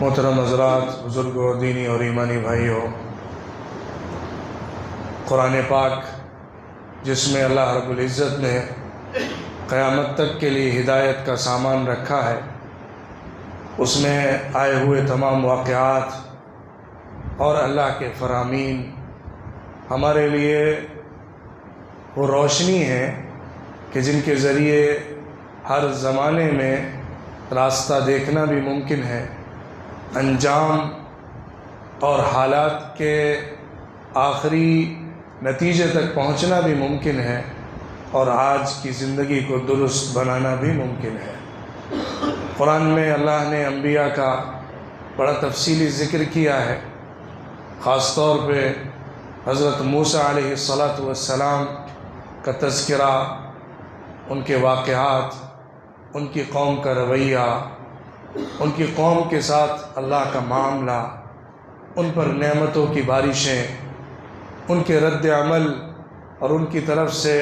मोहतरम हज़रात, बुज़ुर्गों, दीनी और ईमानी भाइयों, कुरान पाक जिसमें अल्लाह रब्बुल इज़्ज़त ने क़यामत तक के लिए हिदायत का सामान रखा है, उसमें आए हुए तमाम वाक़यात और अल्लाह के फ़रामीन हमारे लिए वो रोशनी है कि जिनके ज़रिए हर ज़माने में रास्ता देखना भी मुमकिन है, अंजाम और हालात के आखिरी नतीजे तक पहुंचना भी मुमकिन है और आज की ज़िंदगी को दुरुस्त बनाना भी मुमकिन है। कुरान में अल्लाह ने अंबिया का बड़ा तफसीली ज़िक्र किया है। ख़ास तौर पे हज़रत मूसा अलैहिस्सलातु वस्सलाम का तज़किरा, उनके वाक़यात, उनकी कौम का रवैया, उनकी कौम के साथ अल्लाह का मामला, उन पर नेमतों की बारिशें, उनके रद्द अमल और उनकी तरफ से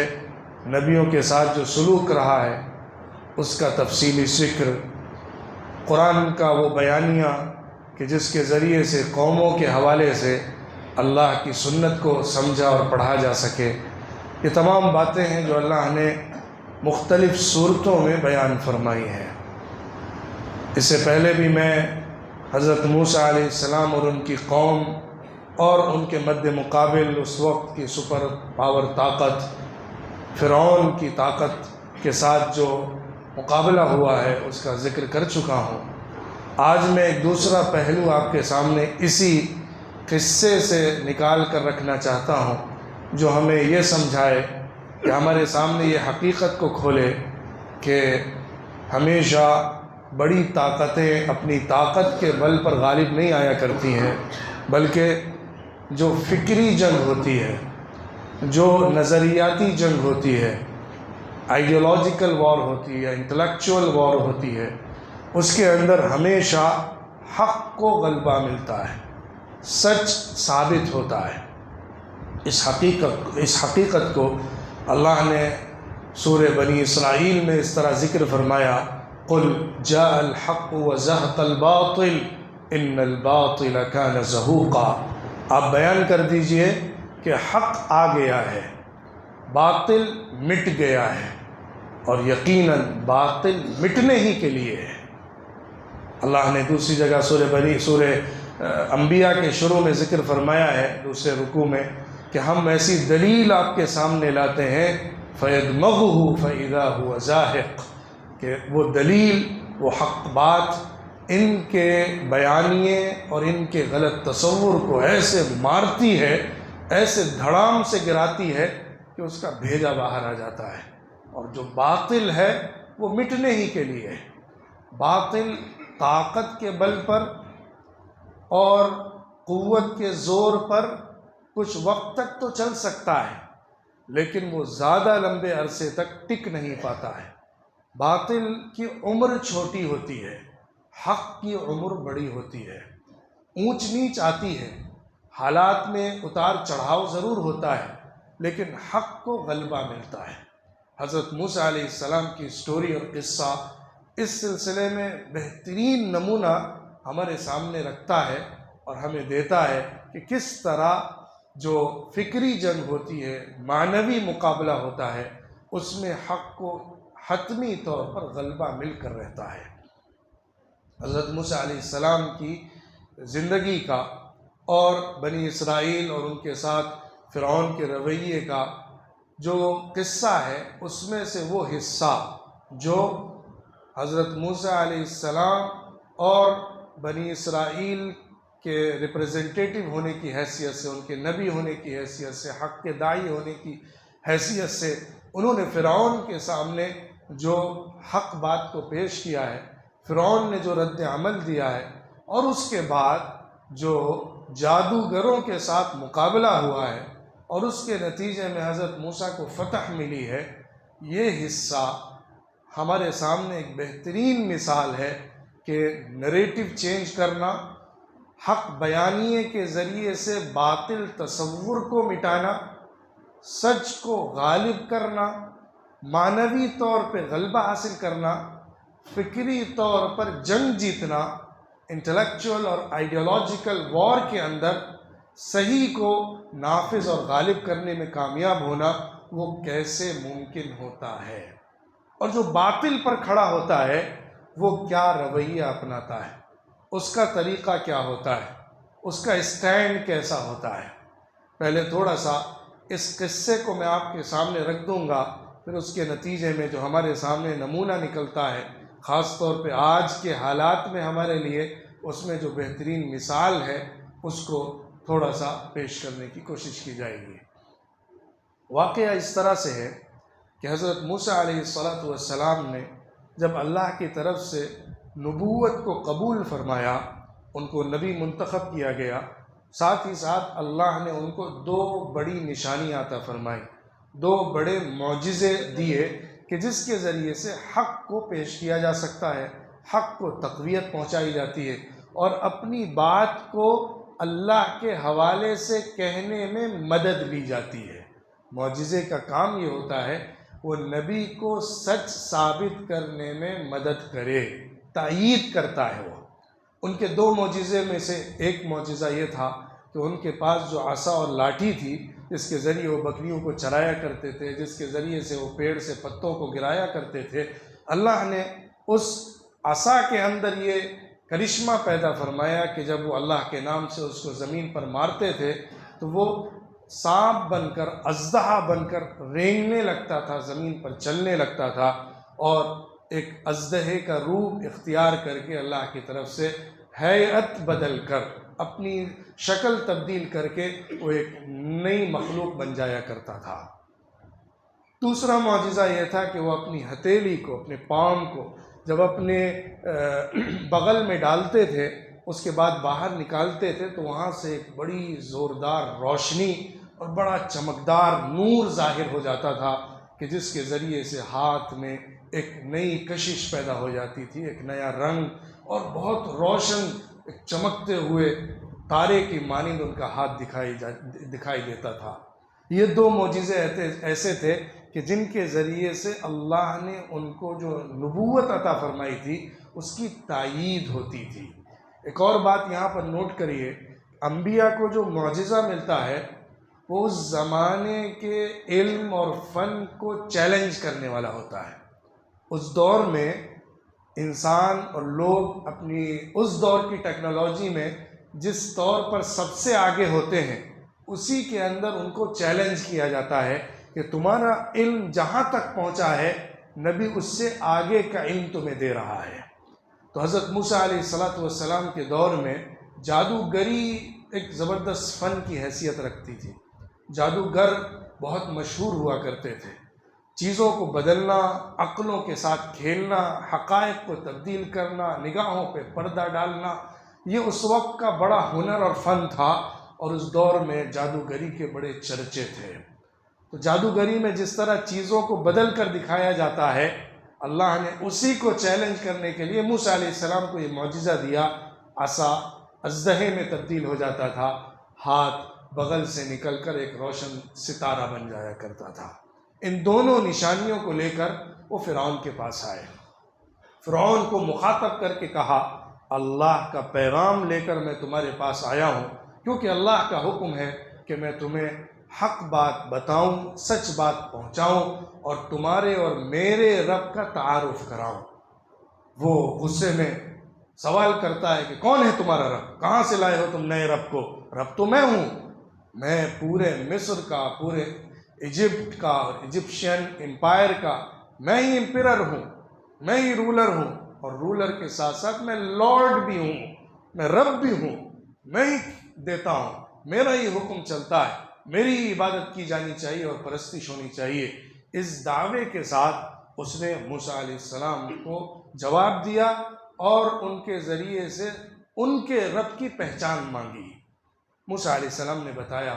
नबियों के साथ जो सलूक रहा है उसका तफसीली ज़िक्र, कुरान का वो बयानिया कि जिसके ज़रिए से कौमों के हवाले से अल्लाह की सुन्नत को समझा और पढ़ा जा सके, ये तमाम बातें हैं जो अल्लाह ने मुख्तलिफ़ सूरतों में बयान फरमाई हैं। इससे पहले भी मैं हज़रत मूसा अलैहिस्सलाम और उनकी कौम और उनके मद्दे मुकाबिल उस वक्त की सुपर पावर ताकत फ़िरौन की ताकत के साथ जो मुकाबला हुआ है उसका ज़िक्र कर चुका हूँ। आज मैं एक दूसरा पहलू आपके सामने इसी क़िस्से से निकाल कर रखना चाहता हूँ जो हमें ये समझाए कि हमारे सामने ये हकीकत को खोले कि हमेशा बड़ी ताकतें अपनी ताकत के बल पर गालिब नहीं आया करती हैं, बल्कि जो फ़िक्री जंग होती है, जो नज़रियाती जंग होती है, आइडियोलॉजिकल वॉर होती है, इंटेलेक्चुअल वॉर होती है, उसके अंदर हमेशा हक़ को गलबा मिलता है, सच साबित होता है। इस हकीकत को अल्लाह ने सूरे बनी इसराइल में इस तरह ज़िक्र फरमाया, कुल जाअल हक़्क़ु व ज़हक़ल बातिल इन्नल बातिल कान ज़हूक़ा। आप बयान कर दीजिए कि हक़ आ गया है, बातिल मिट गया है और यकीनन बातिल मिटने ही के लिए है। अल्लाह ने दूसरी जगह सूरे अंबिया के शुरू में ज़िक्र फरमाया है, दूसरे रुकू में, कि हम ऐसी दलील आपके सामने लाते हैं फ़यदमग़ुहु फ़इज़ा हुवा ज़ाहिक़, कि वो दलील, वो हक़ बात इनके बयानिए और इनके गलत तसव्वुर को ऐसे मारती है, ऐसे धड़ाम से गिराती है कि उसका भेजा बाहर आ जाता है। और जो बातिल है वो मिटने ही के लिए है। बातिल ताकत के बल पर और क़ुव्वत के ज़ोर पर कुछ वक्त तक तो चल सकता है, लेकिन वो ज़्यादा लंबे अरसे तक टिक नहीं पाता है। बातिल की उम्र छोटी होती है, हक़ की उम्र बड़ी होती है। ऊंच नीच आती है, हालात में उतार चढ़ाव ज़रूर होता है, लेकिन हक़ को गलबा मिलता है। हज़रत मूसा अलैहिस्सलाम की स्टोरी और क़िस्सा इस सिलसिले में बेहतरीन नमूना हमारे सामने रखता है और हमें देता है कि किस तरह जो फ़िक्री जंग होती है, मानवी मुकाबला होता है, उसमें हक़ को हतमी तौर पर गलबा मिल कर रहता है। हज़रत मूसा अलैहिस्सलाम की ज़िंदगी का और बनी इसराइल और उनके साथ फ़िरौन के रवैये का जो क़िस्सा है, उसमें से वो हिस्सा जो हज़रत मूसा अलैहिस्सलाम और बनी इसराइल के रिप्रेजेंटेटिव होने की हैसियत से, उनके नबी होने की हैसियत से, हक़ के दाई होने की हैसियत से उन्होंने फ़िरौन के सामने जो हक़ बात को पेश किया है, फ़िरौन ने जो रद्द अमल दिया है और उसके बाद जो जादूगरों के साथ मुकाबला हुआ है और उसके नतीजे में हज़रत मूसा को फ़तह मिली है, ये हिस्सा हमारे सामने एक बेहतरीन मिसाल है कि नरेटिव चेंज करना, हक़ बयानिए के ज़रिए से बातिल तसव्वुर को मिटाना, सच को गालिब करना, मानवी तौर पे गलबा हासिल करना, फ़िक्री तौर पर जंग जीतना, इंटेलेक्चुअल और आइडियोलॉजिकल वॉर के अंदर सही को नाफिज और गालिब करने में कामयाब होना वो कैसे मुमकिन होता है, और जो बातिल पर खड़ा होता है वो क्या रवैया अपनाता है, उसका तरीक़ा क्या होता है, उसका स्टैंड कैसा होता है। पहले थोड़ा सा इस किस्से को मैं आपके सामने रख दूंगा, फिर उसके नतीजे में जो हमारे सामने नमूना निकलता है ख़ास तौर पे आज के हालात में हमारे लिए, उसमें जो बेहतरीन मिसाल है उसको थोड़ा सा पेश करने की कोशिश की जाएगी। वाक़या इस तरह से है कि हज़रत मूसा अलैहिस्सलातु वस्सलाम ने जब अल्लाह की तरफ से नबूवत को कबूल फरमाया, उनको नबी मुंतखब किया गया, साथ ही साथ अल्लाह ने उनको दो बड़ी निशानियाँ अता फरमाई, दो बड़े मौजिज़े दिए कि जिसके ज़रिए से हक़ को पेश किया जा सकता है, हक़ को तक़वियत पहुँचाई जाती है और अपनी बात को अल्लाह के हवाले से कहने में मदद ली जाती है। मौजिज़े का काम ये होता है वो नबी को सच साबित करने में मदद करे, तायीद करता है। वो उनके दो मौजिज़े में से एक मौजिज़ा ये था कि उनके पास जो आसा और लाठी थी जिसके ज़रिए वो बकरियों को चराया करते थे, जिसके ज़रिए से वो पेड़ से पत्तों को गिराया करते थे, अल्लाह ने उस आसा के अंदर ये करिश्मा पैदा फरमाया कि जब वो अल्लाह के नाम से उसको ज़मीन पर मारते थे तो वो सांप बनकर, अज़दहा बनकर रेंगने लगता था, ज़मीन पर चलने लगता था और एक अज़दहे का रूप इख्तियार करके अल्लाह की तरफ से हैयत बदल कर, अपनी शक्ल तब्दील करके वो एक नई मखलूक बन जाया करता था। दूसरा मौजिज़ा यह था कि वो अपनी हथेली को, अपने पाम को जब अपने बगल में डालते थे, उसके बाद बाहर निकालते थे तो वहाँ से एक बड़ी ज़ोरदार रोशनी और बड़ा चमकदार नूर ज़ाहिर हो जाता था कि जिसके ज़रिए से हाथ में एक नई कशिश पैदा हो जाती थी, एक नया रंग और बहुत रोशन, एक चमकते हुए तारे की मानिंद उनका हाथ दिखाई देता था। ये दो मौजिज़े ऐसे थे कि जिनके ज़रिए से अल्लाह ने उनको जो नबूवत अता फरमाई थी उसकी तायीद होती थी। एक और बात यहाँ पर नोट करिए, अंबिया को जो मौजिज़ा मिलता है वो उस ज़माने के इल्म और फ़न को चैलेंज करने वाला होता है। उस दौर में इंसान और लोग अपनी उस दौर की टेक्नोलॉजी में जिस तौर पर सबसे आगे होते हैं उसी के अंदर उनको चैलेंज किया जाता है कि तुम्हारा इल्म जहाँ तक पहुँचा है नबी उससे आगे का इल्म तुम्हें दे रहा है। तो हज़रत मूसा अलैहिस्सलातु वस्सलाम के दौर में जादूगरी एक ज़बरदस्त फ़न की हैसियत रखती थी। जादूगर बहुत मशहूर हुआ करते थे। चीज़ों को बदलना, अक्लों के साथ खेलना, हक़ाइक़ को तब्दील करना, निगाहों पे पर्दा डालना, ये उस वक्त का बड़ा हुनर और फ़न था और उस दौर में जादूगरी के बड़े चर्चे थे। तो जादूगरी में जिस तरह चीज़ों को बदल कर दिखाया जाता है, अल्लाह ने उसी को चैलेंज करने के लिए मूसा अलैहिस्सलाम को ये मौजिज़ा दिया। आसा अज़दहे में तब्दील हो जाता था, हाथ बगल से निकलकर एक रोशन सितारा बन जाया करता था। इन दोनों निशानियों को लेकर वो फ़िरौन के पास आए। फ़िरौन को मुखातब करके कहा, अल्लाह का पैगाम लेकर मैं तुम्हारे पास आया हूँ, क्योंकि अल्लाह का हुक्म है कि मैं तुम्हें हक़ बात बताऊँ, सच बात पहुँचाऊँ और तुम्हारे और मेरे रब का तारुफ़ कराऊँ। वो गुस्से में सवाल करता है कि कौन है तुम्हारा रब, कहाँ से लाए हो तुम नए रब को? रब तो मैं हूँ, मैं पूरे मिस्र का, पूरे इजिप्ट का, इजिप्शियन एम्पायर का मैं ही एम्परर हूँ, मैं ही रूलर हूँ और रूलर के साथ साथ मैं लॉर्ड भी हूँ, मैं रब भी हूँ, मैं ही देता हूँ, मेरा ही हुक्म चलता है, मेरी ही इबादत की जानी चाहिए और परस्तिश होनी चाहिए। इस दावे के साथ उसने मूसा अलैहिस्सलाम को जवाब दिया और उनके ज़रिए से उनके रब की पहचान मांगी। मूसा अलैहिस्सलाम ने बताया,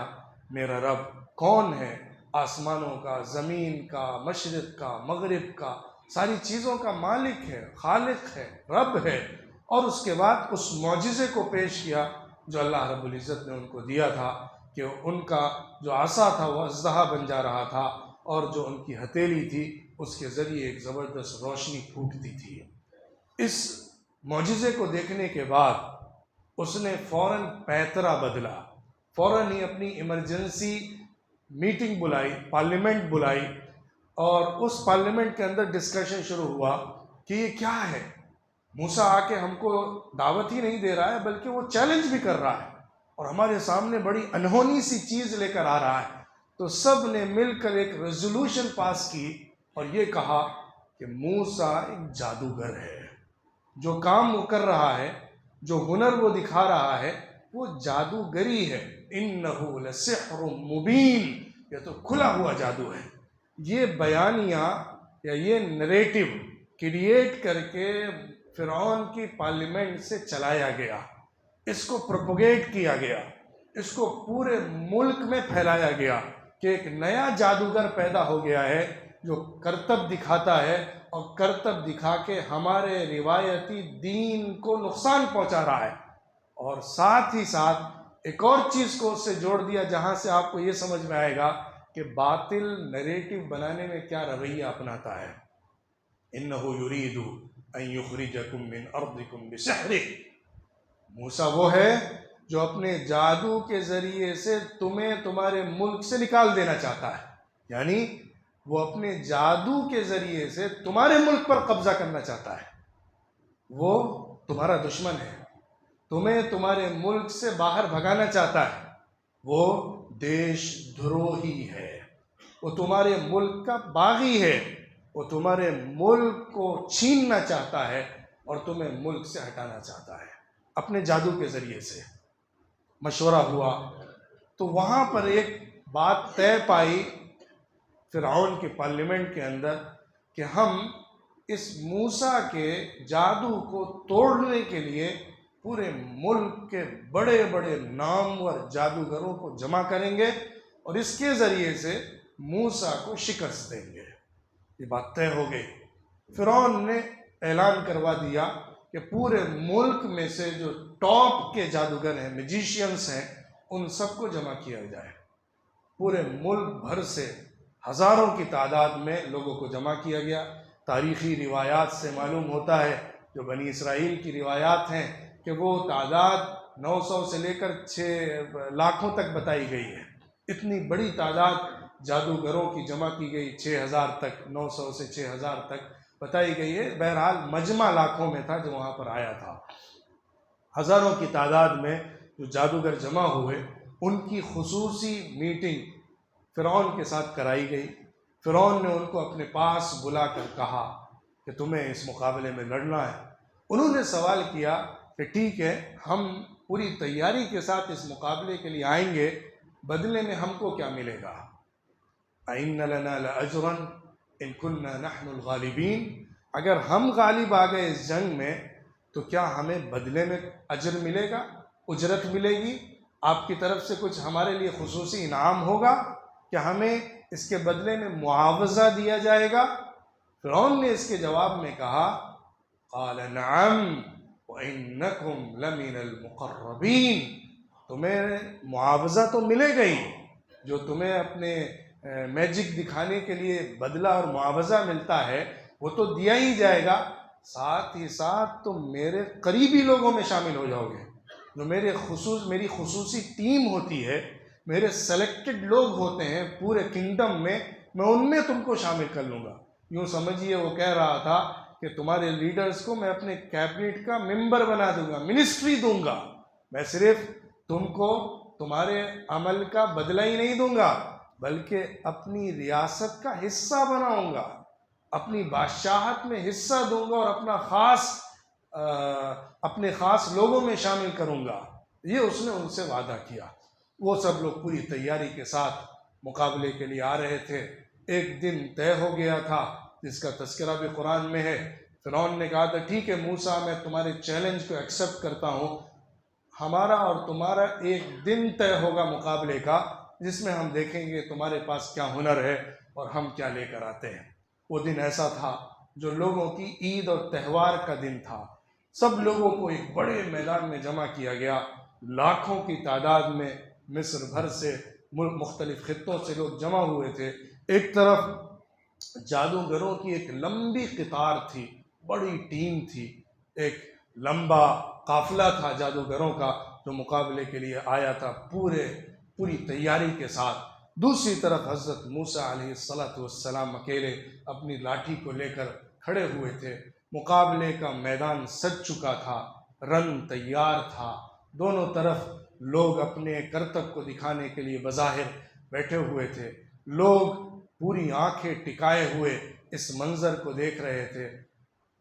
मेरा रब कौन है? आसमानों का, ज़मीन का, मशरिक़ का, मगरिब का, सारी चीज़ों का मालिक है, खालिक है, रब है। और उसके बाद उस मौजिज़े को पेश किया जो अल्लाह रब्बुल इज़्ज़त ने उनको दिया था कि उनका जो आसा था वो अज़दहा बन जा रहा था और जो उनकी हथेली थी उसके ज़रिए एक ज़बरदस्त रोशनी फूटती थी। इस मौजिज़े को देखने के बाद उसने फ़ौरन पैतरा बदला, फ़ौरन ही अपनी इमरजेंसी मीटिंग बुलाई, पार्लियामेंट बुलाई, और उस पार्लियामेंट के अंदर डिस्कशन शुरू हुआ कि ये क्या है, मूसा आके हमको दावत ही नहीं दे रहा है बल्कि वो चैलेंज भी कर रहा है और हमारे सामने बड़ी अनहोनी सी चीज़ लेकर आ रहा है। तो सब ने मिलकर एक रेजोल्यूशन पास की और ये कहा कि मूसा एक जादूगर है, जो काम वो कर रहा है, जो हुनर वो दिखा रहा है, वो जादूगरी है। इन्नहु लसिह्रुम मुबीन, ये तो खुला हुआ जादू है। ये बयानिया या ये नरेटिव क्रिएट करके फिरौन की पार्लियामेंट से चलाया गया, इसको प्रोपोगेट किया गया, इसको पूरे मुल्क में फैलाया गया कि एक नया जादूगर पैदा हो गया है जो करतब दिखाता है और करतब दिखा के हमारे रिवायती दीन को नुकसान पहुंचा रहा है। और साथ ही साथ एक और चीज़ को उससे जोड़ दिया जहां से आपको ये समझ में आएगा कि बातिल नरेटिव बनाने में क्या रवैया अपनाता है। इन्नहु युरीदु अन युखरिजकुम मिन अर्दिकुम बिसिहरिह, मूसा वो है जो अपने जादू के ज़रिए से तुम्हें तुम्हारे मुल्क से निकाल देना चाहता है, यानी वो अपने जादू के ज़रिए से तुम्हारे मुल्क पर कब्ज़ा करना चाहता है। वो तुम्हारा दुश्मन है, तुम्हें तुम्हारे मुल्क से बाहर भगाना चाहता है, वो देशद्रोही है, वो तुम्हारे मुल्क का बागी है, वो तुम्हारे मुल्क को छीनना चाहता है और तुम्हें मुल्क से हटाना चाहता है अपने जादू के ज़रिए से। मशवरा हुआ तो वहाँ पर एक बात तय पाई फिरौन के पार्लियामेंट के अंदर कि हम इस मूसा के जादू को तोड़ने के लिए पूरे मुल्क के बड़े बड़े नामवर जादूगरों को जमा करेंगे और इसके ज़रिए से मूसा को शिकस्त देंगे। ये बात तय हो गई। फिरौन ने ऐलान करवा दिया कि पूरे मुल्क में से जो टॉप के जादूगर हैं, मैजिशियंस हैं, उन सबको जमा किया जाए। पूरे मुल्क भर से हज़ारों की तादाद में लोगों को जमा किया गया। तारीख़ी रिवायात से मालूम होता है, जो बनी इसराइल की रिवायात हैं, कि वो तादाद 900 से लेकर 6 लाखों तक बताई गई है। इतनी बड़ी तादाद जादूगरों की जमा की गई, 6000 तक, 900 से 6000 तक बताई गई है। बहरहाल मजमा लाखों में था जो वहाँ पर आया था। हज़ारों की तादाद में जो जादूगर जमा हुए, उनकी खुसूसी मीटिंग फ़िरौन के साथ कराई गई। फ़िरौन ने उनको अपने पास बुलाकर कहा कि तुम्हें इस मुकाबले में लड़ना है। उन्होंने सवाल किया कि ठीक है, हम पूरी तैयारी के साथ इस मुकाबले के लिए आएंगे, बदले में हमको क्या मिलेगा? अइन्ना लना लअज्रन इन कुन्ना नहनुल गालिबीन, अगर हम गालिब आ गए इस जंग में तो क्या हमें बदले में अजर मिलेगा, उजरत मिलेगी, आपकी तरफ से कुछ हमारे लिए खुसूसी इनाम होगा, क्या हमें इसके बदले में मुआवजा दिया जाएगा? फ़िरौन ने इसके जवाब में कहा, क़ाल नअम व इन्नकुम लमिनल मुक़र्रबीन, तुम्हें मुआवजा तो मिलेगा ही, जो तुम्हें अपने मैजिक दिखाने के लिए बदला और मुआवजा मिलता है वो तो दिया ही जाएगा, साथ ही साथ तुम मेरे करीबी लोगों में शामिल हो जाओगे, जो मेरी खुसूसी टीम होती है, मेरे सेलेक्टेड लोग होते हैं पूरे किंगडम में, मैं उनमें तुमको शामिल कर लूँगा। यूँ समझिए वो कह रहा था कि तुम्हारे लीडर्स को मैं अपने कैबिनेट का मेंबर बना दूंगा, मिनिस्ट्री दूंगा, मैं सिर्फ तुमको तुम्हारे अमल का बदला ही नहीं दूंगा बल्कि अपनी रियासत का हिस्सा बनाऊंगा, अपनी बादशाहत में हिस्सा दूंगा और अपने ख़ास लोगों में शामिल करूंगा। ये उसने उनसे वादा किया। वो सब लोग पूरी तैयारी के साथ मुकाबले के लिए आ रहे थे। एक दिन तय हो गया था जिसका तज़किरा भी कुरान में है। फ़िरौन ने कहा था, ठीक है मूसा, मैं तुम्हारे चैलेंज को एक्सेप्ट करता हूँ, हमारा और तुम्हारा एक दिन तय होगा मुकाबले का, जिसमें हम देखेंगे तुम्हारे पास क्या हुनर है और हम क्या लेकर आते हैं। वो दिन ऐसा था जो लोगों की ईद और त्यौहार का दिन था। सब लोगों को एक बड़े मैदान में जमा किया गया। लाखों की तादाद में मिस्र भर से मुख्तलिफ खित्तों से लोग जमा हुए थे। एक तरफ जादूगरों की एक लंबी कतार थी, बड़ी टीम थी। एक लंबा काफिला था जादूगरों का जो मुकाबले के लिए आया था पूरी तैयारी के साथ। दूसरी तरफ हज़रत मूसा अलैहिस्सलाम अकेले अपनी लाठी को लेकर खड़े हुए थे। मुकाबले का मैदान सज चुका था, रन तैयार था। दोनों तरफ लोग अपने करतब को दिखाने के लिए बज़ाहिर बैठे हुए थे। लोग पूरी आंखें टिकाए हुए इस मंज़र को देख रहे थे।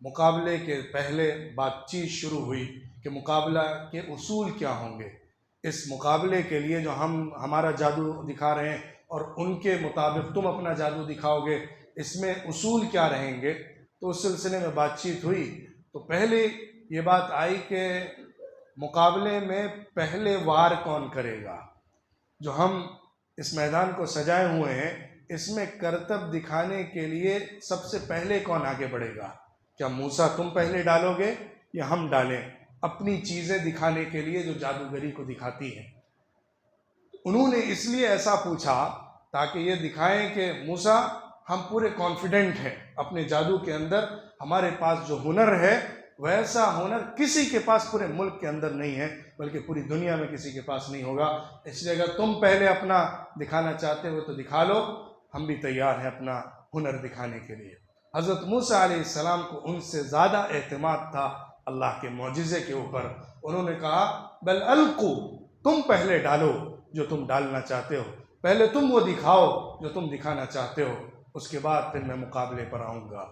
मुकाबले के पहले बातचीत शुरू हुई कि मुकाबला के उसूल क्या होंगे। इस मुकाबले के लिए जो हमारा जादू दिखा रहे हैं और उनके मुताबिक तुम अपना जादू दिखाओगे, इसमें उसूल क्या रहेंगे। तो उस सिलसिले में बातचीत हुई तो पहले ये बात आई कि मुकाबले में पहले वार कौन करेगा। जो हम इस मैदान को सजाए हुए हैं, इसमें करतब दिखाने के लिए सबसे पहले कौन आगे बढ़ेगा। क्या मूसा तुम पहले डालोगे या हम डालें, अपनी चीज़ें दिखाने के लिए जो जादूगरी को दिखाती हैं। उन्होंने इसलिए ऐसा पूछा ताकि ये दिखाएं कि मूसा हम पूरे कॉन्फिडेंट हैं अपने जादू के अंदर। हमारे पास जो हुनर है वैसा हुनर किसी के पास पूरे मुल्क के अंदर नहीं है, बल्कि पूरी दुनिया में किसी के पास नहीं होगा। इसलिए अगर तुम पहले अपना दिखाना चाहते हो तो दिखा लो, हम भी तैयार हैं अपना हुनर दिखाने के लिए। हज़रत मूसा अलैहिस्सलाम को उनसे ज़्यादा एतमाद था अल्लाह के मौजिज़े के ऊपर। उन्होंने कहा बल अलकू, तुम पहले डालो जो तुम डालना चाहते हो, पहले तुम वो दिखाओ जो तुम दिखाना चाहते हो, उसके बाद फिर मैं मुकाबले पर आऊँगा।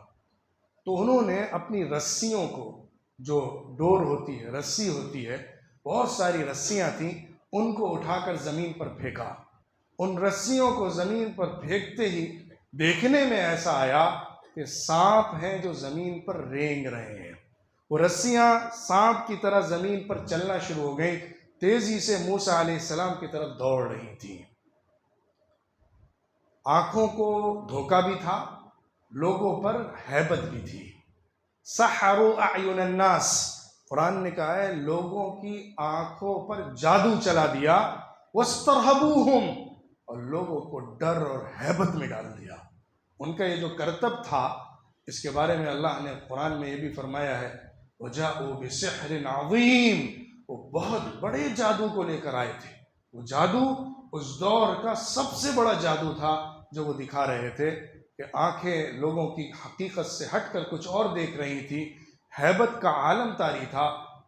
तो उन्होंने अपनी रस्सियों को, जो डोर होती है, रस्सी होती है, बहुत सारी रस्सियाँ थीं, उनको उठाकर ज़मीन पर फेंका। उन रस्सियों को ज़मीन पर फेंकते ही देखने में ऐसा आया कि सांप हैं जो ज़मीन पर रेंग रहे हैं। वो रस्सियाँ सांप की तरह ज़मीन पर चलना शुरू हो गई, तेज़ी से मूसा अलैहिस्सलाम की तरफ दौड़ रही थी। आँखों को धोखा भी था, लोगों पर हैबत भी थी। सहरू अयुनन नास, कुरान ने कहा है लोगों की आँखों पर जादू चला दिया। वस्तरहबूहुम, और लोगों को डर और हैबत में डाल दिया। उनका ये जो करतब था, इसके बारे में अल्लाह ने कुरान में ये भी फरमाया है वजाऊ बिसिहरिन अज़ीम, वो बहुत बड़े जादू को लेकर आए थे। वो जादू उस दौर का सबसे बड़ा जादू था जो वो दिखा रहे थे कि आंखें लोगों की हकीकत से हटकर कुछ और देख रही थी। हैबत का आलम तारी था।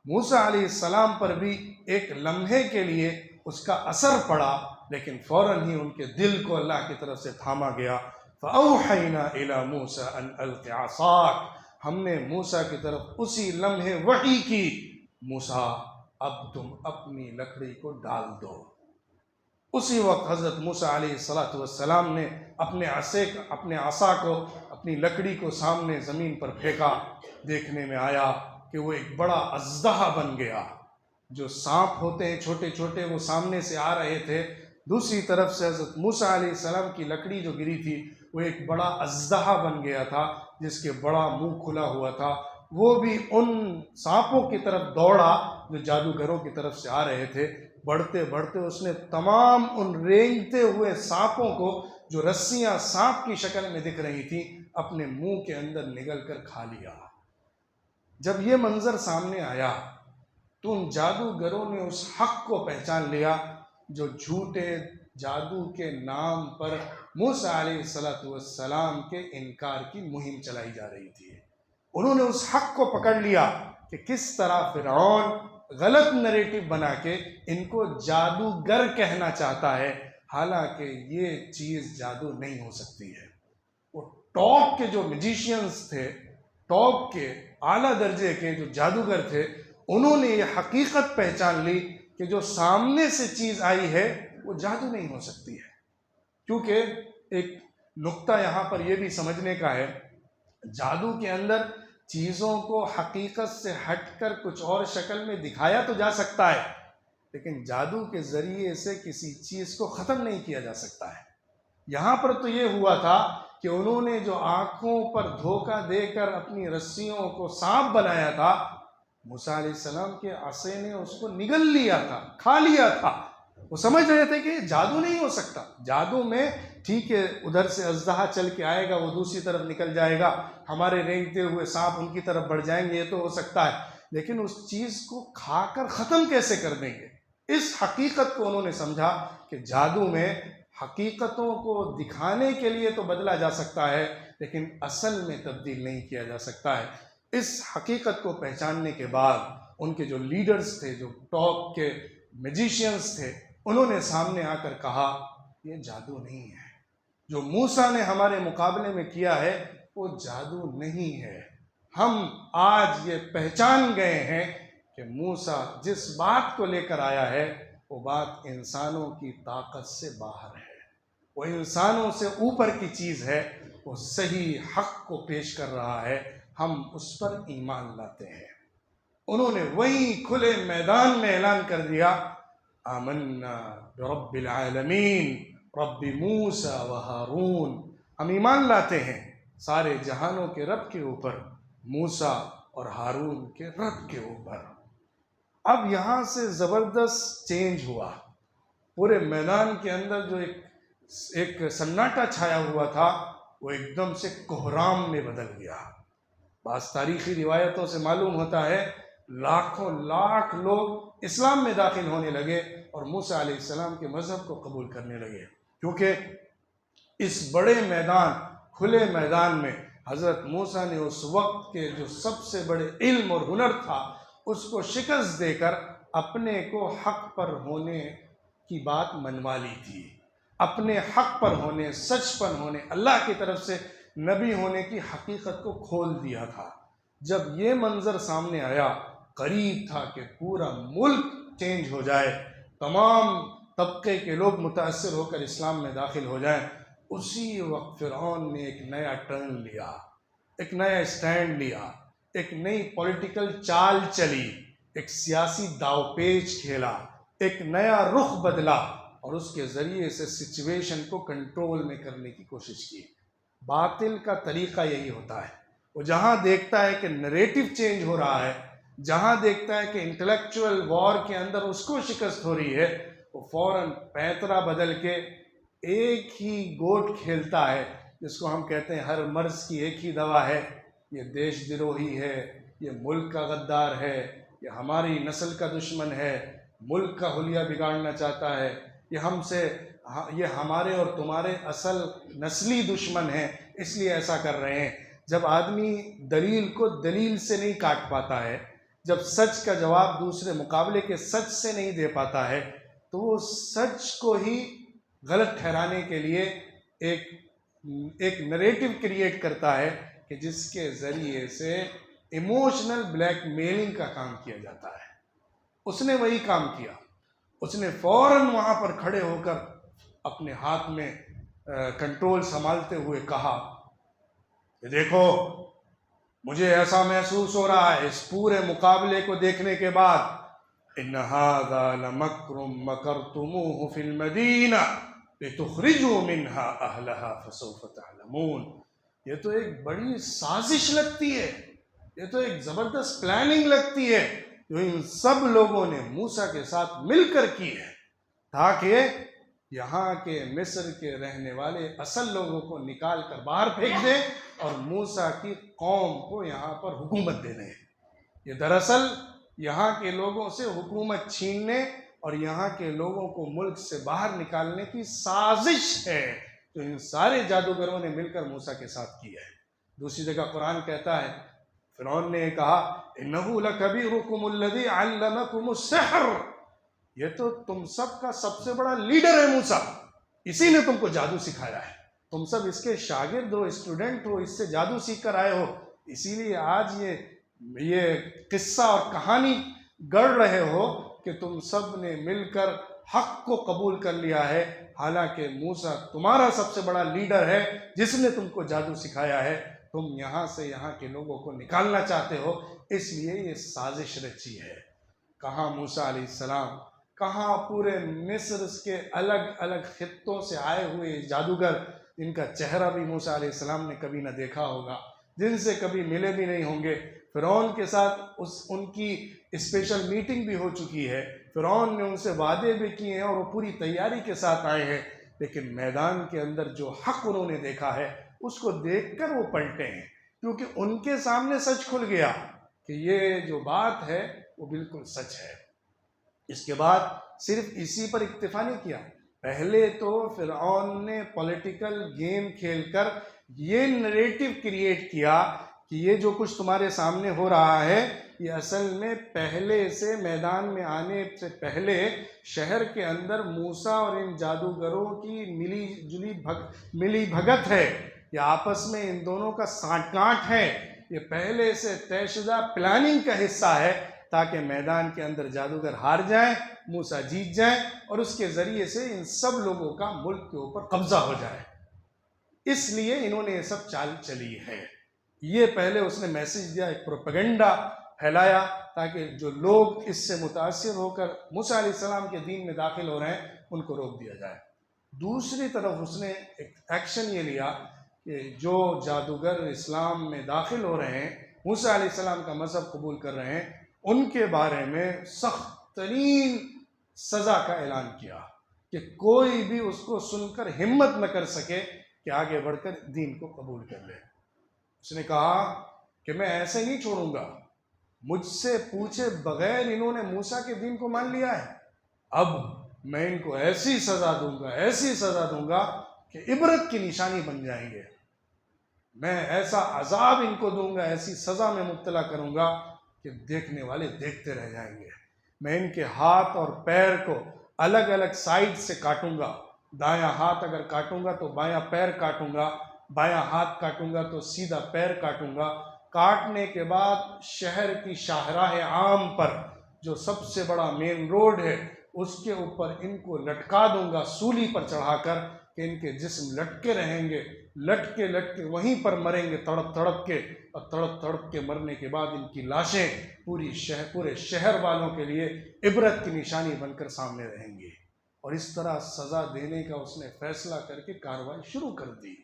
मूसा अलैहिस्सलाम पर भी एक लम्हे के लिए उसका असर पड़ा, लेकिन फ़ौरन ही उनके दिल को अल्लाह की तरफ से थामा गया। फ़अौहैना इला मूसा अन अल्क़ि असाक, हमने मूसा की तरफ उसी लम्हे वही की, मूसा अब तुम अपनी लकड़ी को डाल दो। उसी वक्त हज़रत मूसा अलैहिस्सलाम ने अपने आसा को, अपनी लकड़ी को सामने ज़मीन पर फेंका। देखने में आया कि वो एक बड़ा अज़दहा बन गया। जो सांप होते हैं छोटे छोटे, वो सामने से आ रहे थे। दूसरी तरफ से हज़रत मूसा अलैहिस्सलाम की लकड़ी जो गिरी थी, वो एक बड़ा अज़दहा बन गया था जिसके बड़ा मुंह खुला हुआ था। वो भी उन सांपों की तरफ दौड़ा जो जादूगरों की तरफ से आ रहे थे। बढ़ते बढ़ते उसने तमाम उन रेंगते हुए सांपों को, जो रस्सियां सांप की शक्ल में दिख रही थी, अपने मुंह के अंदर निगल कर खा लिया। जब ये मंजर सामने आया तो उन जादूगरों ने उस हक को पहचान लिया जो झूठे जादू के नाम पर मूसा अलैहिस्सलाम के इनकार की मुहिम चलाई जा रही थी। उन्होंने उस हक को पकड़ लिया कि किस तरह फिरौन गलत नरेटिव बना के इनको जादूगर कहना चाहता है, हालांकि ये चीज़ जादू नहीं हो सकती है। वो टॉप के जो मैजिशियंस थे, टॉप के आला दर्जे के जो जादूगर थे, उन्होंने ये हकीकत पहचान ली कि जो सामने से चीज़ आई है वो जादू नहीं हो सकती है। क्योंकि एक नुक्ता यहाँ पर यह भी समझने का है, जादू के अंदर चीज़ों को हकीकत से हटकर कुछ और शक्ल में दिखाया तो जा सकता है, लेकिन जादू के ज़रिए से किसी चीज़ को ख़त्म नहीं किया जा सकता है। यहाँ पर तो ये हुआ था कि उन्होंने जो आँखों पर धोखा देकर अपनी रस्सियों को सांप बनाया था, मूसा अलैहिस्सलाम के आसे ने उसको निगल लिया था, खा लिया था। वो समझ रहे थे कि जादू नहीं हो सकता। जादू में ठीक है, उधर से अज़दहा चल के आएगा, वो दूसरी तरफ निकल जाएगा, हमारे रेंगते हुए सांप उनकी तरफ बढ़ जाएंगे, ये तो हो सकता है। लेकिन उस चीज़ को खाकर ख़त्म कैसे कर देंगे। इस हकीकत को उन्होंने समझा कि जादू में हकीकतों को दिखाने के लिए तो बदला जा सकता है, लेकिन असल में तब्दील नहीं किया जा सकता है। इस हकीकत को पहचानने के बाद उनके जो लीडर्स थे, जो टॉप के मैजिशियंस थे, उन्होंने सामने आकर कहा ये जादू नहीं है, जो मूसा ने हमारे मुकाबले में किया है वो जादू नहीं है। हम आज ये पहचान गए हैं कि मूसा जिस बात को लेकर आया है वो बात इंसानों की ताकत से बाहर है, वो इंसानों से ऊपर की चीज़ है, वो सही हक को पेश कर रहा है, हम उस पर ईमान लाते हैं। उन्होंने वही खुले मैदान में ऐलान कर दिया, आमन्ना बिरब्बिल आलमीन रब्बी मूसा व हारून, हम ईमान लाते हैं सारे जहानों के रब के ऊपर, मूसा और हारून के रब के ऊपर। अब यहाँ से ज़बरदस्त चेंज हुआ। पूरे मैदान के अंदर जो एक सन्नाटा छाया हुआ था वो एकदम से कोहराम में बदल गया। बास तारीखी रिवायतों से मालूम होता है लाखों लाख लोग इस्लाम में दाखिल होने लगे और मूसा अलैहिस्सलाम के मज़हब को कबूल करने लगे, क्योंकि इस बड़े मैदान, खुले मैदान में हज़रत मूसा ने उस वक्त के जो सबसे बड़े इल्म और हुनर था उसको शिकस्त देकर अपने को हक पर होने की बात मनवा ली थी, अपने हक पर होने, सच पर होने, अल्लाह की तरफ से नबी होने की हकीकत को खोल दिया था। जब ये मंज़र सामने आया, करीब था कि पूरा मुल्क चेंज हो जाए, तमाम तबके के लोग मुतासर होकर इस्लाम में दाखिल हो जाएं। उसी वक्त फ़िरौन ने एक नया टर्न लिया, एक नया स्टैंड लिया, एक नई पॉलिटिकल चाल चली, एक सियासी दावपेच खेला, एक नया रुख बदला और उसके ज़रिए से सिचुएशन को कंट्रोल में करने की कोशिश की। बातिल का तरीक़ा यही होता है, वो जहाँ देखता है कि नरेटिव चेंज हो रहा है, जहाँ देखता है कि इंटेलेक्चुअल वॉर के अंदर उसको शिकस्त हो रही है, वो फ़ौरन पैतरा बदल के एक ही गोट खेलता है, जिसको हम कहते हैं हर मर्ज़ की एक ही दवा है, ये देशद्रोही है, ये मुल्क का गद्दार है, ये हमारी नस्ल का दुश्मन है, मुल्क का हुलिया बिगाड़ना चाहता है, ये हमारे और तुम्हारे असल नस्ली दुश्मन हैं, इसलिए ऐसा कर रहे हैं। जब आदमी दलील को दलील से नहीं काट पाता है, जब सच का जवाब दूसरे मुकाबले के सच से नहीं दे पाता है, तो वो सच को ही गलत ठहराने के लिए एक नरेटिव क्रिएट करता है कि जिसके ज़रिए से इमोशनल ब्लैकमेलिंग का काम किया जाता है। उसने वही काम किया, उसने फ़ौरन वहाँ पर खड़े होकर अपने हाथ में कंट्रोल संभालते हुए कहा कि देखो, मुझे ऐसा महसूस हो रहा है इस पूरे मुकाबले को देखने के बाद, इन्न हाज़ा लमक्रुम मकरतुमूहु फिल मदीना लितुखरिजू मिन्हा अहलहा फसौफ तअलमून। ये तो एक बड़ी साजिश लगती है, ये तो एक ज़बरदस्त प्लानिंग लगती है जो इन सब लोगों ने मूसा के साथ मिलकर की है, ताकि यहाँ के मिस्र के रहने वाले असल लोगों को निकाल कर बाहर फेंक दें और मूसा की कौम को यहाँ पर हुकूमत दे दें। ये दरअसल यहाँ के लोगों से हुकूमत छीनने और यहाँ के लोगों को मुल्क से बाहर निकालने की साजिश है जो इन सारे जादूगरों ने मिलकर मूसा के साथ की है। दूसरी जगह कुरान कहता है, फ़िरौन ने कहा, इन्नहु लकबीरुकुमुल्लज़ी अल्लमकुमुस्सिह्र, ये तो तुम सब का सबसे बड़ा लीडर है मूसा, इसी ने तुमको जादू सिखाया है, तुम सब इसके शागिर्द हो, स्टूडेंट हो, इससे जादू सीख कर आए हो, इसीलिए आज ये किस्सा और कहानी गढ़ रहे हो कि तुम सब ने मिलकर हक को कबूल कर लिया है, हालांकि मूसा तुम्हारा सबसे बड़ा लीडर है जिसने तुमको जादू सिखाया है, तुम यहाँ से यहाँ के लोगों को निकालना चाहते हो, इसलिए ये साजिश रची है। कहाँ मूसा अलैहिस्सलाम, कहाँ पूरे मिस्र के अलग अलग खित्तों से आए हुए जादूगर, जिनका चेहरा भी मूसा अलैहिस्सलाम ने कभी न देखा होगा, जिनसे कभी मिले भी नहीं होंगे। फ़िरौन के साथ उनकी स्पेशल मीटिंग भी हो चुकी है, फ़िरौन ने उनसे वादे भी किए हैं और वो पूरी तैयारी के साथ आए हैं, लेकिन मैदान के अंदर जो हक़ उन्होंने देखा है उसको देखकर वो पलटे हैं, क्योंकि उनके सामने सच खुल गया। कि ये जो बात है वो बिल्कुल सच है। इसके बाद सिर्फ इसी पर इक्तिफा नहीं किया, पहले तो फिरऔन ने पॉलिटिकल गेम खेलकर ये नरेटिव क्रिएट किया कि ये जो कुछ तुम्हारे सामने हो रहा है ये असल में पहले से मैदान में आने से पहले शहर के अंदर मूसा और इन जादूगरों की मिली भगत है, ये आपस में इन दोनों का साठगांठ है, ये पहले से तयशुदा प्लानिंग का हिस्सा है ताकि मैदान के अंदर जादूगर हार जाएं, मूसा जीत जाएं और उसके ज़रिए से इन सब लोगों का मुल्क के ऊपर कब्जा हो जाए। इसलिए इन्होंने ये सब चाल चली है। ये पहले उसने मैसेज दिया, एक प्रोपेगेंडा फैलाया ताकि जो लोग इससे मुतासिर होकर मूसा अलैहिस्सलाम के दीन में दाखिल हो रहे हैं उनको रोक दिया जाए। दूसरी तरफ उसने एक एक्शन ये लिया कि जो जादूगर इस्लाम में दाखिल हो रहे हैं, मूसा अलैहिस्सलाम का मज़हब कबूल कर रहे हैं, उनके बारे में सख्त तरीन सज़ा का ऐलान किया कि कोई भी उसको सुनकर हिम्मत न कर सके कि आगे बढ़कर दीन को कबूल कर ले। उसने कहा कि मैं ऐसे नहीं छोड़ूंगा, मुझसे पूछे बगैर इन्होंने मूसा के दीन को मान लिया है, अब मैं इनको ऐसी सज़ा दूंगा कि इबरत की निशानी बन जाएंगे। मैं ऐसा अजाब इनको दूंगा, ऐसी सज़ा में मुब्तला करूंगा कि देखने वाले देखते रह जाएंगे। मैं इनके हाथ और पैर को अलग अलग साइड से काटूंगा, दायां हाथ अगर काटूंगा तो बायां पैर काटूंगा, बायां हाथ काटूंगा तो सीधा पैर काटूंगा। काटने के बाद शहर की शाहराह आम पर जो सबसे बड़ा मेन रोड है उसके ऊपर इनको लटका दूंगा, सूली पर चढ़ाकर, कि इनके जिस्म लटके रहेंगे, लटके लटके वहीं पर मरेंगे तड़प तड़प के, और तड़प तड़प के मरने के बाद इनकी लाशें पूरे शहर वालों के लिए इबरत की निशानी बनकर सामने रहेंगी। और इस तरह सज़ा देने का उसने फैसला करके कार्रवाई शुरू कर दी।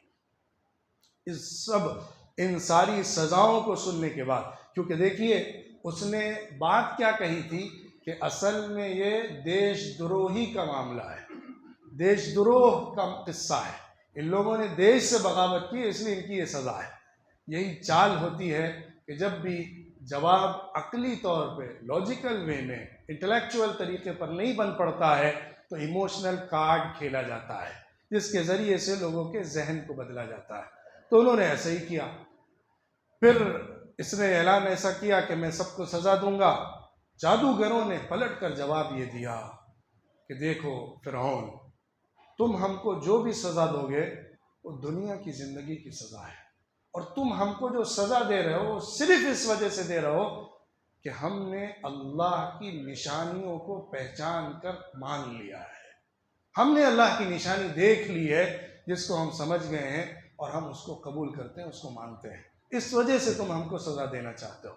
इन सारी सज़ाओं को सुनने के बाद, क्योंकि देखिए उसने बात क्या कही थी कि असल में ये देशद्रोही का मामला है, देशद्रोह का किस्सा है, इन लोगों ने देश से बगावत की इसलिए इनकी ये सज़ा है। यही चाल होती है कि जब भी जवाब अकली तौर पे, लॉजिकल वे में, इंटेलेक्चुअल तरीके पर नहीं बन पड़ता है तो इमोशनल कार्ड खेला जाता है जिसके ज़रिए से लोगों के जहन को बदला जाता है। तो उन्होंने ऐसा ही किया। फिर इसने ऐलान ऐसा किया कि मैं सबको सज़ा दूंगा। जादूगरों ने पलट कर जवाब ये दिया कि देखो फिरौन, तुम हमको जो भी सज़ा दोगे वो दुनिया की ज़िंदगी की सज़ा है, और तुम हमको जो सज़ा दे रहे हो सिर्फ इस वजह से दे रहे हो कि हमने अल्लाह की निशानियों को पहचान कर मान लिया है। हमने अल्लाह की निशानी देख ली है जिसको हम समझ गए हैं और हम उसको कबूल करते हैं, उसको मानते हैं। इस वजह से तुम हमको सज़ा देना चाहते हो।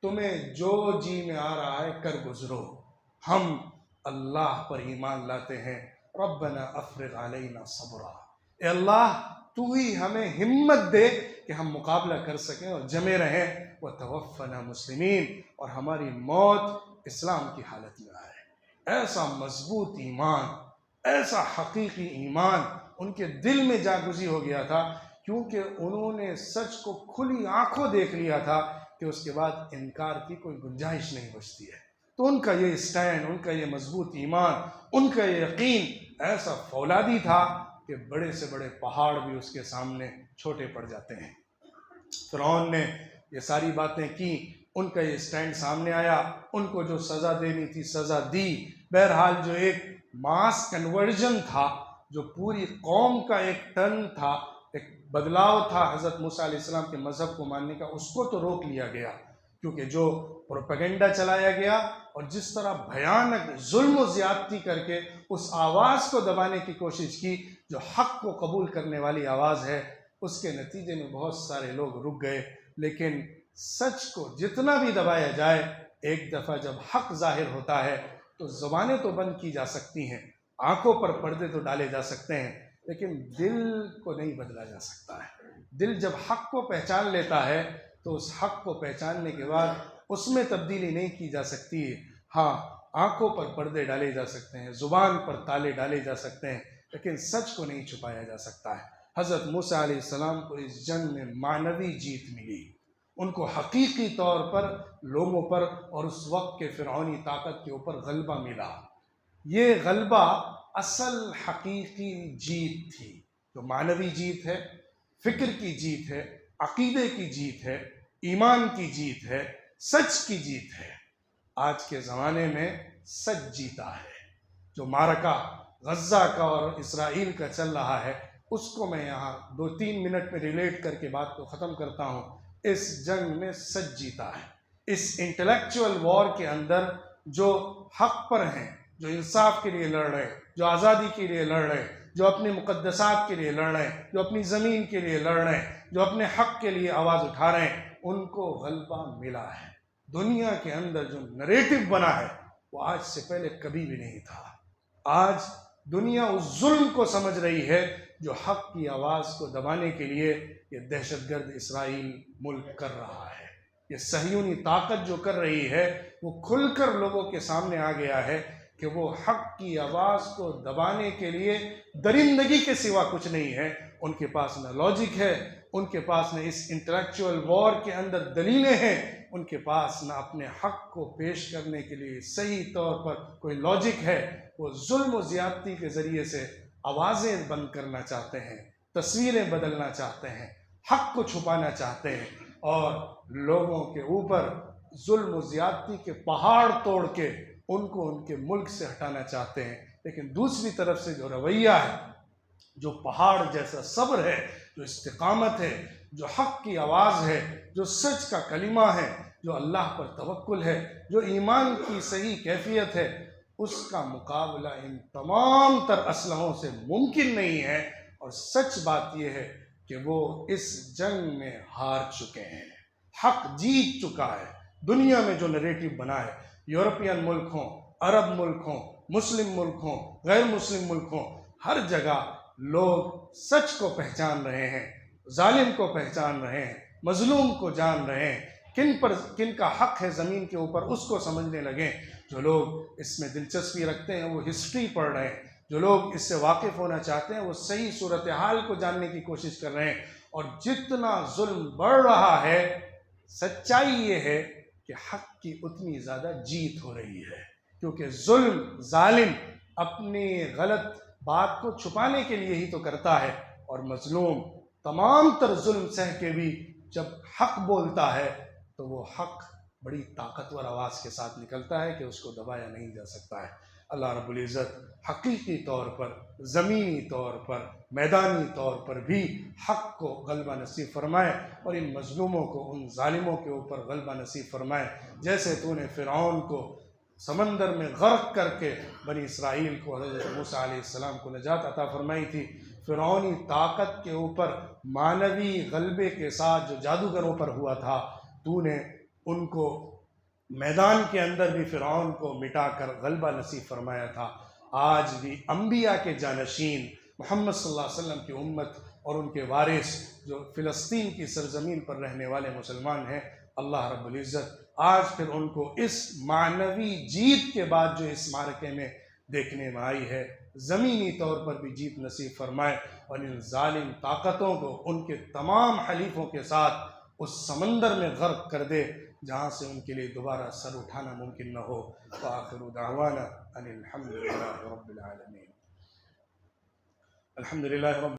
तुम्हें जो जी में आ रहा है कर गुजरो, हम अल्लाह पर ईमान लाते हैं। रब्बना अफ्रिग अलैना सब्रा, ए अल्लाह तू ही हमें हिम्मत दे कि हम मुकाबला कर सकें और जमे रहें। व तवफ़ना मुस्लिमीन, और हमारी मौत इस्लाम की हालत में आए। ऐसा मजबूत ईमान, ऐसा हकीकी ईमान उनके दिल में जागुज़ी हो गया था, क्योंकि उन्होंने सच को खुली आंखों देख लिया था कि उसके बाद इनकार की कोई गुंजाइश नहीं बचती है। तो उनका ये स्टैंड, उनका ये मजबूत ईमान, उनका ये यकीन ऐसा फौलादी था कि बड़े से बड़े पहाड़ भी उसके सामने छोटे पड़ जाते हैं। फिरौन ने ये सारी बातें की, उनका ये स्टैंड सामने आया, उनको जो सज़ा देनी थी सज़ा दी। बहरहाल जो एक मास कन्वर्जन था, जो पूरी कौम का एक टर्न था, एक बदलाव था हज़रत मूसा अलैहिस्सलाम के मज़हब को मानने का, उसको तो रोक लिया गया, क्योंकि जो प्रोपेगेंडा चलाया गया और जिस तरह भयानक जुल्म और ज़्यादती करके उस आवाज़ को दबाने की कोशिश की जो हक़ को कबूल करने वाली आवाज़ है, उसके नतीजे में बहुत सारे लोग रुक गए। लेकिन सच को जितना भी दबाया जाए, एक दफ़ा जब हक़ ज़ाहिर होता है तो ज़ुबानें तो बंद की जा सकती हैं, आँखों पर पर्दे तो डाले जा सकते हैं, लेकिन दिल को नहीं बदला जा सकता है। दिल जब हक़ को पहचान लेता है तो उस हक़ को पहचानने के बाद उसमें तब्दीली नहीं की जा सकती है। हाँ, आँखों पर पर्दे डाले जा सकते हैं, ज़ुबान पर ताले डाले जा सकते हैं, लेकिन सच को नहीं छुपाया जा सकता है। हज़रत मूसा अलैहिस्सलाम को इस जंग में मानवी जीत मिली, उनको हकीकी तौर पर लोगों पर और उस वक्त के फ़िरौनी ताकत के ऊपर गलबा मिला। ये गलबा असल हकीकी जीत थी, जो मानवी जीत है, फ़िक्र की जीत है, अकीदे की जीत है, ईमान की जीत है, सच की जीत है। आज के ज़माने में सच जीता है। जो मारका गज़ा का और इसराइल का चल रहा है, उसको मैं यहाँ 2-3 मिनट में रिलेट करके बात को ख़त्म करता हूँ। इस जंग में सच जीता है। इस इंटेलेक्चुअल वॉर के अंदर जो हक पर हैं, जो इंसाफ के लिए लड़ रहे हैं, जो आज़ादी के लिए लड़ रहे हैं, जो अपने मुक़द्दसात के लिए लड़ रहे हैं, जो अपनी ज़मीन के लिए लड़ रहे हैं, जो अपने हक के लिए आवाज़ उठा रहे हैं, उनको गलबा मिला है। दुनिया के अंदर जो नरेटिव बना है वो आज से पहले कभी भी नहीं था। आज दुनिया उस जुल्म को समझ रही है जो हक की आवाज़ को दबाने के लिए ये दहशतगर्द इसराइल मुल्क कर रहा है। ये सहयूनी ताकत जो कर रही है वो खुलकर लोगों के सामने आ गया है कि वो हक की आवाज़ को दबाने के लिए दरिंदगी के सिवा कुछ नहीं है। उनके पास न लॉजिक है, उनके पास न इस इंटेलेक्चुअल वॉर के अंदर दलीलें हैं, उनके पास न अपने हक को पेश करने के लिए सही तौर पर कोई लॉजिक है। वो जुल्म और ज़्यादती के ज़रिए से आवाज़ें बंद करना चाहते हैं, तस्वीरें बदलना चाहते हैं, हक को छुपाना चाहते हैं और लोगों के ऊपर जुल्म और ज़्यादती के पहाड़ तोड़ के उनको उनके मुल्क से हटाना चाहते हैं। लेकिन दूसरी तरफ से जो रवैया है, जो पहाड़ जैसा सब्र है, जो इस्तिकामत है, जो हक की आवाज़ है, जो सच का कलिमा है, जो अल्लाह पर तवक्कुल है, जो ईमान की सही कैफियत है, उसका मुकाबला इन तमाम तर असलहों से मुमकिन नहीं है। और सच बात यह है कि वो इस जंग में हार चुके हैं। हक जीत चुका है। दुनिया में जो नरेटिव बना है, यूरोपियन मुल्क हों, अरब मुल्क हों, मुस्लिम मुल्क हों, गैर मुस्लिम मुल्क हों, हर जगह लोग सच को पहचान रहे हैं, जालिम को पहचान रहे हैं, मजलूम को जान रहे हैं, किन का हक है ज़मीन के ऊपर उसको समझने लगे। जो लोग इसमें दिलचस्पी रखते हैं वो हिस्ट्री पढ़ रहे हैं, जो लोग इससे वाकिफ़ होना चाहते हैं वो सही सूरत हाल को जानने की कोशिश कर रहे हैं। और जितना जुल्म बढ़ रहा है, सच्चाई ये है कि हक की उतनी ज़्यादा जीत हो रही है, क्योंकि जुल्म जालिम अपनी गलत बात को छुपाने के लिए ही तो करता है, और मजलूम तमाम तर जुल्म सह के भी जब हक बोलता है तो वो हक बड़ी ताकतवर आवाज़ के साथ निकलता है कि उसको दबाया नहीं जा सकता है। अल्लाह रब्बुल इज़्ज़त हकीकी तौर पर, ज़मीनी तौर पर, मैदानी तौर पर भी हक को गलबा नसीब फरमाए और इन मजलूमों को, उन जालिमों के ऊपर गलबा नसीब फरमाए। जैसे तूने फ़िरऔन को समंदर में गर्क करके बनी इसराइल को, हज़रत मूसा अलैहिस्सलाम को नजात अता फरमाई थी, फ़िरौनी ताकत के ऊपर मानवी गलबे के साथ जो जादूगरों पर हुआ था, तूने उनको मैदान के अंदर भी फ़िरौन को मिटाकर गलबा नसीब फरमाया था। आज भी अम्बिया के जानशीन मोहम्मद सल्लल्लाहु अलैहि वसल्लम की उम्मत और उनके वारिस जो फ़िलिस्तीन की सरज़मीन पर रहने वाले मुसलमान हैं, अल्लाह रब्बुल इज़्ज़त आज फिर उनको इस मानवी जीत के बाद जो इस मारके में देखने में आई है, ज़मीनी तौर पर भी जीत नसीब फरमाए और इन जालिम ताकतों को उनके तमाम हलीफों के साथ उस समंदर में गर्क कर दे जहाँ से उनके लिए दोबारा सर उठाना मुमकिन न हो। व आखिरु दावाना अनिल हम्दुलिल्लाहि रब्बिल आलमीन। अल्हम्दुलिल्लाहि रब्बिल